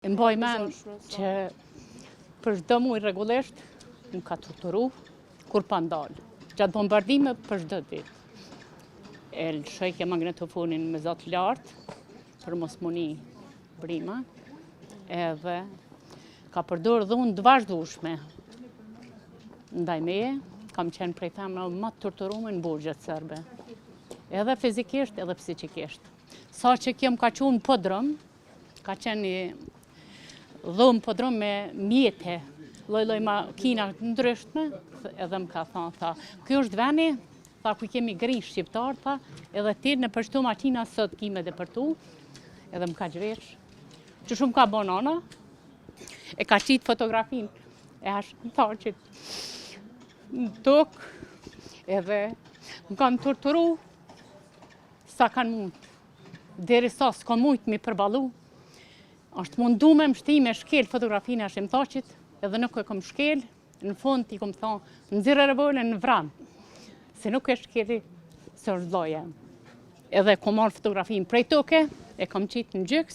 Mbaj mend që për çdo muaj rregullisht më ka torturu kur pa ndal. Gjatë bombardime për çdo ditë. E lëshoj magnetofonin me zot lart për mos muni brima. Edhe ka përdorur dhunë të vazhdueshme ndaj meje, kam qenë prej femrave më të torturuara në burgjet serbe. Edhe fizikisht edhe psikikisht. Sa që kjo më ka qenë podrom, ka qenë një dhomë podrom me mjete, lloj makina ndryshme, edhe më ka thonë, tha, ky është veni, tha, ku kemi gri shqiptar, tha, edhe ti në për shto makina sot kime dhe për tu, edhe më ka gjresh. Që shumë ka bon ana, e ka qitë fotografin, e ashtë në tharqit në tokë, edhe më kanë torturu, sa kanë mund, deri sa s'ka mujtë mi përbalu, është mundu me mështi me shkel fotografinë e shimthaqit, edhe nuk e kom shkel, në fund t'i kom thonë, nxirë revolën në vram, se nuk e shkeli së është vllaja. Edhe kom marrë fotografinë prej toke, e kom qitë në gjyks,